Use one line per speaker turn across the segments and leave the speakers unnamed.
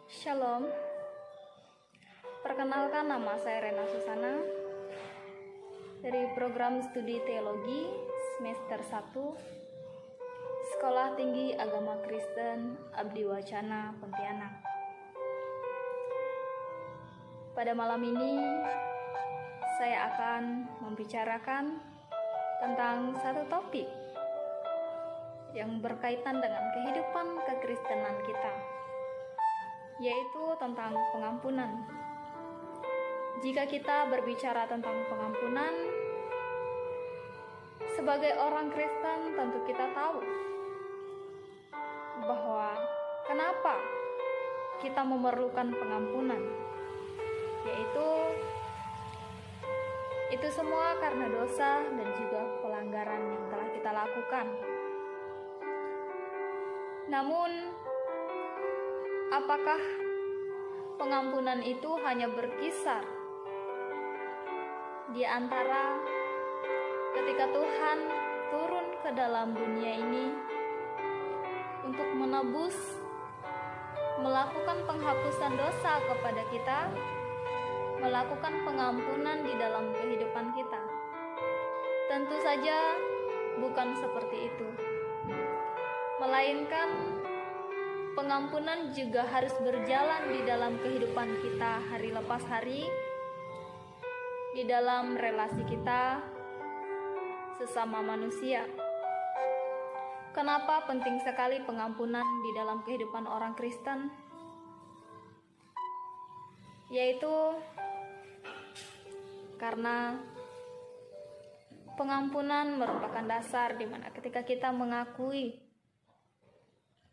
Shalom, perkenalkan nama saya Rena Susana dari program studi teologi semester 1 Sekolah Tinggi Agama Kristen Abdi Wacana Pontianak. Pada malam ini saya akan membicarakan tentang satu topik yang berkaitan dengan kehidupan kekristenan kita, yaitu tentang pengampunan. Jika kita berbicara tentang pengampunan, sebagai orang Kristen tentu kita tahu bahwa kenapa kita memerlukan pengampunan, yaitu itu semua karena dosa dan juga pelanggaran yang telah kita lakukan. Namun, apakah pengampunan itu hanya berkisar di antara ketika Tuhan turun ke dalam dunia ini untuk menebus, melakukan penghapusan dosa kepada kita, melakukan pengampunan di dalam kehidupan kita? Tentu saja bukan seperti itu. Melainkan pengampunan juga harus berjalan di dalam kehidupan kita hari lepas hari, di dalam relasi kita sesama manusia. Kenapa penting sekali pengampunan di dalam kehidupan orang Kristen? Yaitu karena pengampunan merupakan dasar di mana ketika kita mengakui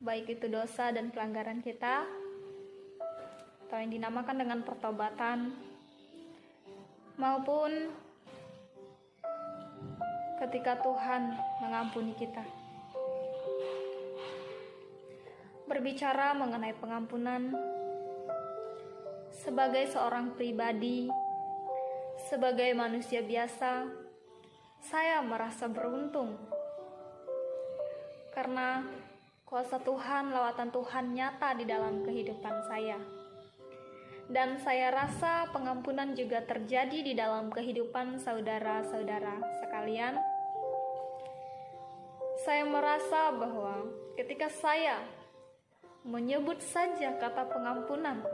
baik itu dosa dan pelanggaran kita, atau yang dinamakan dengan pertobatan, maupun ketika Tuhan mengampuni kita. Berbicara mengenai pengampunan, sebagai seorang pribadi, sebagai manusia biasa, saya merasa beruntung karena kuasa Tuhan, lawatan Tuhan nyata di dalam kehidupan saya. Dan saya rasa pengampunan juga terjadi di dalam kehidupan saudara-saudara sekalian. Saya merasa bahwa ketika saya menyebut saja kata pengampunan,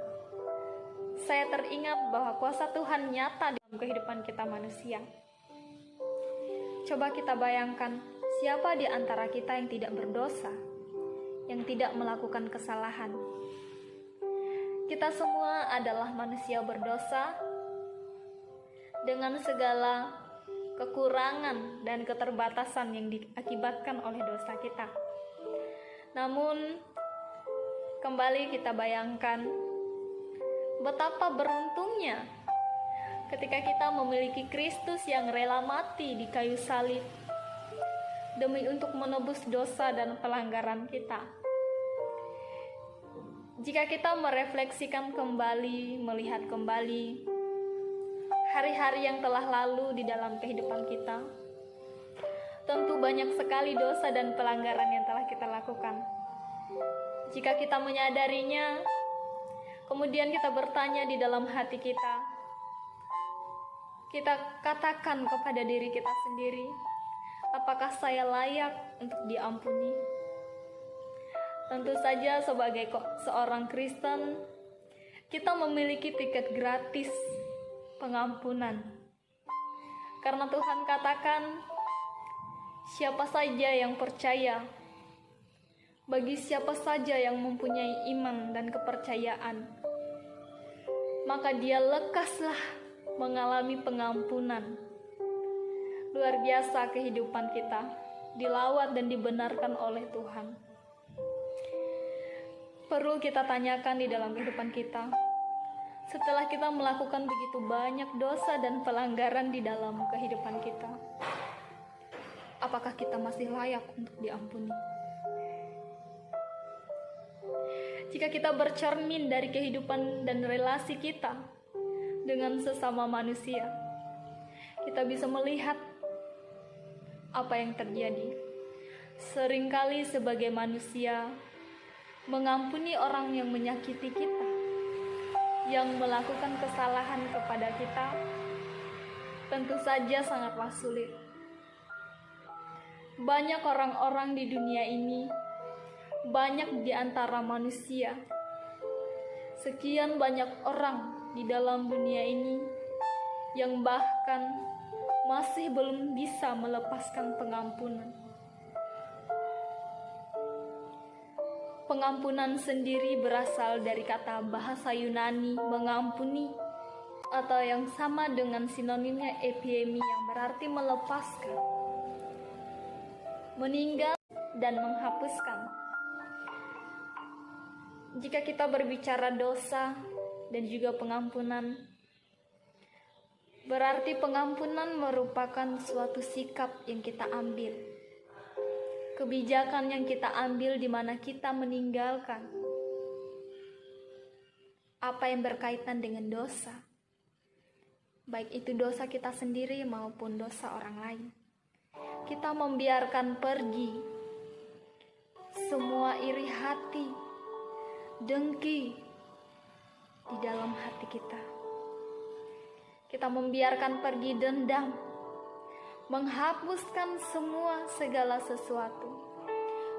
saya teringat bahwa kuasa Tuhan nyata dalam kehidupan kita manusia. Coba kita bayangkan, siapa di antara kita yang tidak berdosa, yang tidak melakukan kesalahan? Kita semua adalah manusia berdosa dengan segala kekurangan dan keterbatasan yang diakibatkan oleh dosa kita. Namun, kembali kita bayangkan betapa beruntungnya ketika kita memiliki Kristus yang rela mati di kayu salib demi untuk menebus dosa dan pelanggaran kita. Jika kita merefleksikan kembali, melihat kembali hari-hari yang telah lalu di dalam kehidupan kita, tentu banyak sekali dosa dan pelanggaran yang telah kita lakukan. Jika kita menyadarinya, kemudian kita bertanya di dalam hati kita katakan kepada diri kita sendiri, apakah saya layak untuk diampuni? Tentu saja sebagai seorang Kristen, kita memiliki tiket gratis pengampunan. Karena Tuhan katakan, siapa saja yang percaya, bagi siapa saja yang mempunyai iman dan kepercayaan, maka dia lekaslah mengalami pengampunan. Luar biasa kehidupan kita, dilawat dan dibenarkan oleh Tuhan. Perlu kita tanyakan di dalam kehidupan kita, setelah kita melakukan begitu banyak dosa dan pelanggaran di dalam kehidupan kita, apakah kita masih layak untuk diampuni? Jika kita bercermin dari kehidupan dan relasi kita dengan sesama manusia, kita bisa melihat apa yang terjadi. Seringkali sebagai manusia, mengampuni orang yang menyakiti kita, yang melakukan kesalahan kepada kita, tentu saja sangatlah sulit. Banyak orang-orang di dunia ini, banyak di antara manusia, sekian banyak orang di dalam dunia ini yang bahkan masih belum bisa melepaskan pengampunan. Pengampunan sendiri berasal dari kata bahasa Yunani mengampuni, atau yang sama dengan sinonimnya epiemi yang berarti melepaskan, meninggal, dan menghapuskan. Jika kita berbicara dosa dan juga pengampunan, berarti pengampunan merupakan suatu sikap yang kita ambil, kebijakan yang kita ambil di mana kita meninggalkan apa yang berkaitan dengan dosa, baik itu dosa kita sendiri maupun dosa orang lain. Kita membiarkan pergi semua iri hati, dengki di dalam hati kita. Kita membiarkan pergi dendam, menghapuskan semua segala sesuatu,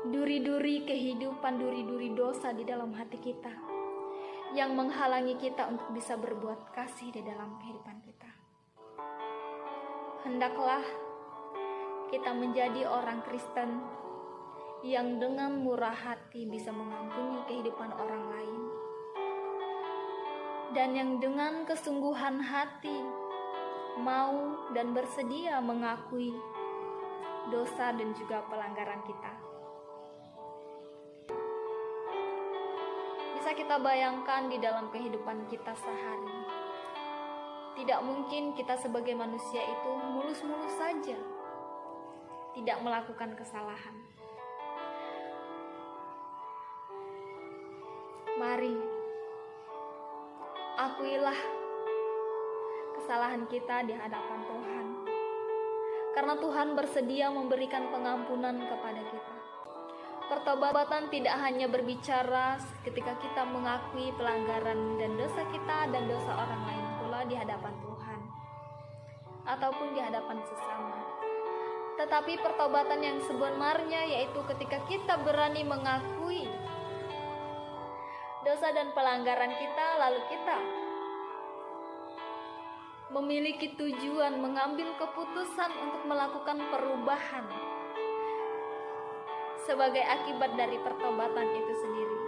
duri-duri kehidupan, duri-duri dosa di dalam hati kita yang menghalangi kita untuk bisa berbuat kasih di dalam kehidupan kita. Hendaklah kita menjadi orang Kristen yang dengan murah hati bisa mengampuni kehidupan orang lain, dan yang dengan kesungguhan hati mau dan bersedia mengakui dosa dan juga pelanggaran kita. Bisa kita bayangkan di dalam kehidupan kita sehari, tidak mungkin kita sebagai manusia itu mulus-mulus saja tidak melakukan kesalahan. Mari akuilah kesalahan kita di hadapan Tuhan, karena Tuhan bersedia memberikan pengampunan kepada kita. Pertobatan tidak hanya berbicara ketika kita mengakui pelanggaran dan dosa kita dan dosa orang lain pula di hadapan Tuhan ataupun di hadapan sesama, tetapi pertobatan yang sebenarnya yaitu ketika kita berani mengakui dosa dan pelanggaran kita, lalu kita memiliki tujuan mengambil keputusan untuk melakukan perubahan sebagai akibat dari pertobatan itu sendiri.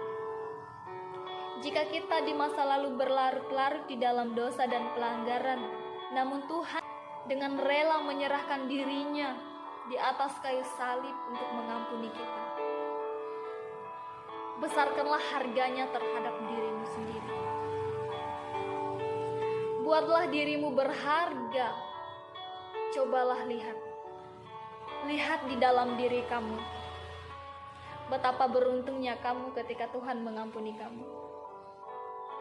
Jika kita di masa lalu berlarut-larut di dalam dosa dan pelanggaran, namun Tuhan dengan rela menyerahkan dirinya di atas kayu salib untuk mengampuni kita, besarkanlah harganya terhadap dirimu sendiri. Buatlah dirimu berharga. Cobalah lihat di dalam diri kamu, betapa beruntungnya kamu ketika Tuhan mengampuni kamu.